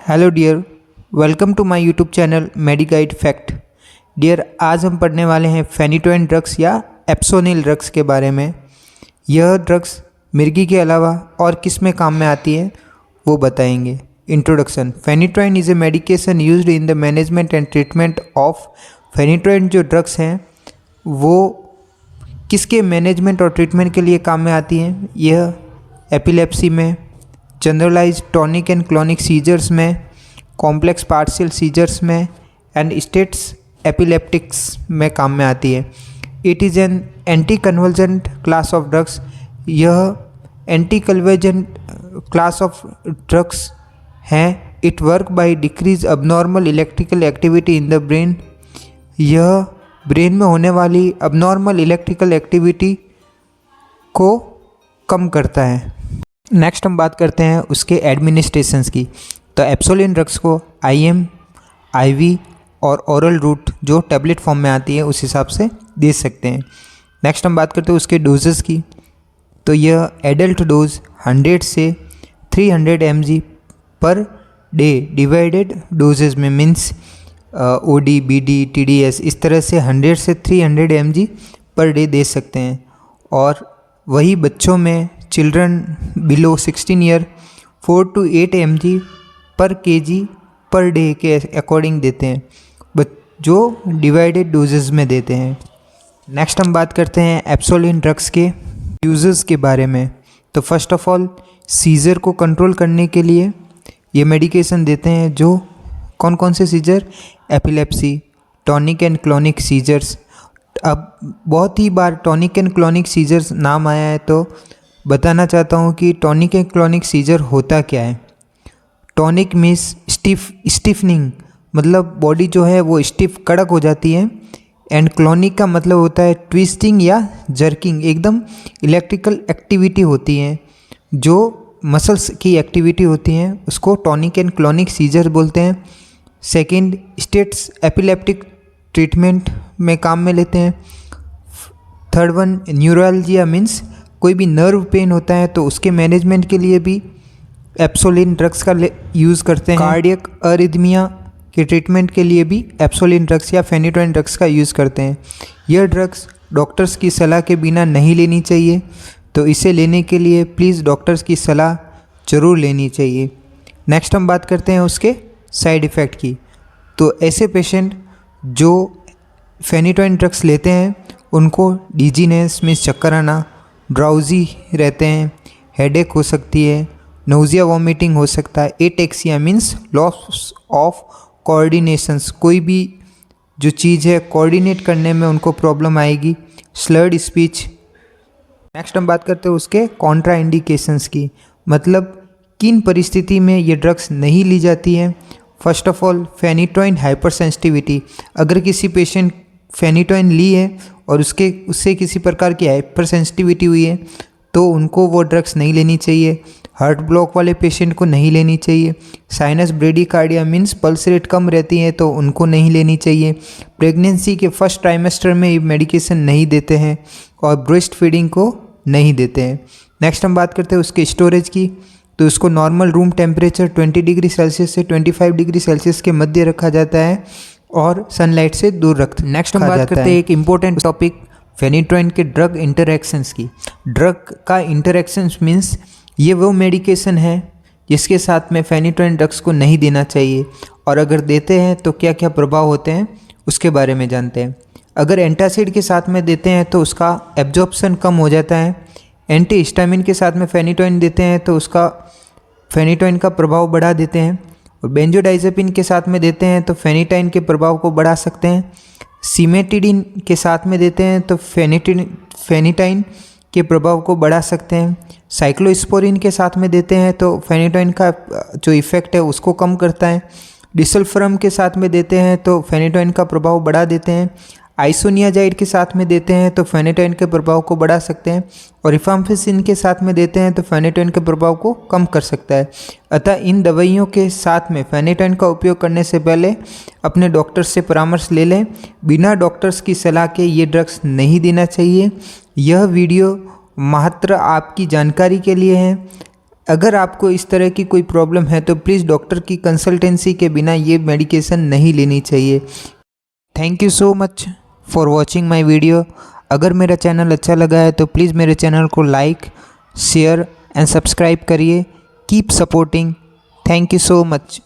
Hello dear, welcome to my YouTube channel Mediguide fact. Dear, आज हम पढ़ने वाले हैं फेनिटोइन ड्रग्स या एप्सोनिल ड्रग्स के बारे में। यह ड्रग्स मिर्गी के अलावा और किस में काम में आती है वो बताएंगे। Introduction. Phenytoin is a medication used in the management and treatment of. Phenytoin जो ड्रग्स हैं वो किसके मैनेजमेंट और ट्रीटमेंट के लिए काम में आती हैं? यह एपिलेप्सी में, generalize tonic and clonic seizures में, कॉम्प्लेक्स पार्शियल सीजर्स में एंड स्टेट्स एपिलेप्टिक्स में काम में आती है। It is an anti convulsant class of drugs. यह anti convulsant class of drugs हैं। It work by decrease abnormal electrical activity in the brain. यह ब्रेन में होने वाली अबनॉर्मल इलेक्ट्रिकल एक्टिविटी को कम करता है। नेक्स्ट हम बात करते हैं उसके एडमिनिस्ट्रेशंस की। तो एप्सोलिन ड्रग्स को IM, IV और ओरल रूट जो टैबलेट फॉर्म में आती है उस हिसाब से दे सकते हैं। नेक्स्ट हम बात करते हैं उसके डोजेस की। तो यह एडल्ट डोज 100 से 300 mg पर डे डिवाइडेड डोजेज में मीन्स OD, BD, TDS इस तरह से 100 से 300 mg पर डे दे सकते हैं। और वही बच्चों में children below 16 year 4 to 8 mg पर kg पर डे के अकॉर्डिंग देते हैं, जो डिवाइडेड डोजेस में देते हैं। नेक्स्ट हम बात करते हैं एप्सोलिन ड्रग्स के यूजेस के बारे में। तो फर्स्ट ऑफ ऑल सीजर को कंट्रोल करने के लिए ये मेडिकेशन देते हैं। जो कौन कौन से seizure? Epilepsy, tonic and clonic seizures. अब बहुत ही बार टॉनिक एंड क्लॉनिक सीजर्स नाम आया है तो बताना चाहता हूँ कि टॉनिक एंड क्लॉनिक सीजर होता क्या है। टॉनिक मीन्स स्टिफनिंग, मतलब बॉडी जो है वो स्टिफ कड़क हो जाती है। एंड क्लॉनिक का मतलब होता है ट्विस्टिंग या जर्किंग, एकदम इलेक्ट्रिकल एक्टिविटी होती है, जो मसल्स की एक्टिविटी होती हैं उसको टॉनिक एंड क्लॉनिक सीजर बोलते हैं। सेकेंड, स्टेट्स एपिलेप्टिक ट्रीटमेंट में काम में लेते हैं। थर्ड वन, न्यूरोलजिया मीन्स कोई भी नर्व पेन होता है तो उसके मैनेजमेंट के लिए भी एप्सोलिन ड्रग्स का यूज़ करते हैं। कार्डियक अरिथमिया के ट्रीटमेंट के लिए भी एप्सोलिन ड्रग्स या फेनिटोइन ड्रग्स का यूज़ करते हैं। यह ड्रग्स डॉक्टर्स की सलाह के बिना नहीं लेनी चाहिए, तो इसे लेने के लिए प्लीज़ डॉक्टर्स की सलाह ज़रूर लेनी चाहिए। नेक्स्ट हम बात करते हैं उसके साइड इफ़ेक्ट की। तो ऐसे पेशेंट जो फेनिटोइन ड्रग्स लेते हैं उनको डिजीनेस मीन्स चक्कर आना, ड्राउजी रहते हैं, हेडेक हो सकती है, नोजिया वॉमिटिंग हो सकता है, ataxia means loss of coordinations, कोई भी जो चीज़ है कोऑर्डिनेट करने में उनको प्रॉब्लम आएगी, स्लर्ड स्पीच। नेक्स्ट हम बात करते हैं उसके कॉन्ट्रा इंडिकेशंस की, मतलब किन परिस्थिति में ये ड्रग्स नहीं ली जाती हैं। First of all phenytoin hyper sensitivity. अगर किसी पेशेंट फेनिटोइन ली है और उससे किसी प्रकार की हाइपर सेंसिटिविटी हुई है तो उनको वो ड्रग्स नहीं लेनी चाहिए। हार्ट ब्लॉक वाले पेशेंट को नहीं लेनी चाहिए। Sinus bradycardia means pulse rate कम रहती है तो उनको नहीं लेनी चाहिए। प्रेगनेंसी के फर्स्ट ट्राइमेस्टर में ये मेडिकेशन नहीं देते हैं और ब्रेस्ट फीडिंग को नहीं देते हैं। नेक्स्ट हम बात करते हैं उसके स्टोरेज की। तो उसको normal room temperature 20 degree Celsius से 25 डिग्री सेल्सियस के मध्य रखा जाता है और सनलाइट से दूर रखते हैं। नेक्स्ट हम बात करते हैं एक इम्पोर्टेंट टॉपिक फेनिटोइन के ड्रग इंटरैक्शंस की। ड्रग का इंटरैक्शंस मीन्स ये वो मेडिकेशन है जिसके साथ में फेनिटोइन ड्रग्स को नहीं देना चाहिए, और अगर देते हैं तो क्या क्या प्रभाव होते हैं उसके बारे में जानते हैं। अगर एंटासिड के साथ में देते हैं तो उसका एब्जॉर्प्शन कम हो जाता है। एंटी हिस्टामिन के साथ में फेनिटोइन देते हैं तो उसका फेनिटोइन का प्रभाव बढ़ा देते हैं। और बेंजोडाइजेपिन के साथ में देते हैं तो फेनिटाइन के प्रभाव को बढ़ा सकते हैं। सिमेटिडिन के साथ में देते हैं तो फेनिटाइन के प्रभाव को बढ़ा सकते हैं। साइक्लोस्पोरिन के साथ में देते हैं तो फेनिटोइन का जो इफ़ेक्ट है उसको कम करता है। डिसल्फरम के साथ में देते हैं तो फेनिटोइन का प्रभाव बढ़ा देते हैं। आइसोनियाजाइड के साथ में देते हैं तो फेनिटोइन के प्रभाव को बढ़ा सकते हैं। और रिफाम्पिसिन के साथ में देते हैं तो फेनिटोइन के प्रभाव को कम कर सकता है। अतः इन दवाइयों के साथ में फेनिटोइन का उपयोग करने से पहले अपने डॉक्टर से परामर्श ले लें। बिना डॉक्टर्स की सलाह के ये ड्रग्स नहीं देना चाहिए। यह वीडियो मात्र आपकी जानकारी के लिए है। अगर आपको इस तरह की कोई प्रॉब्लम है तो प्लीज़ डॉक्टर की कंसल्टेंसी के बिना ये मेडिकेशन नहीं लेनी चाहिए। Thank you so much for watching my video. अगर मेरा चैनल अच्छा लगा है तो प्लीज़ मेरे चैनल को लाइक, शेयर एंड सब्सक्राइब करिए। Keep supporting. Thank you so much.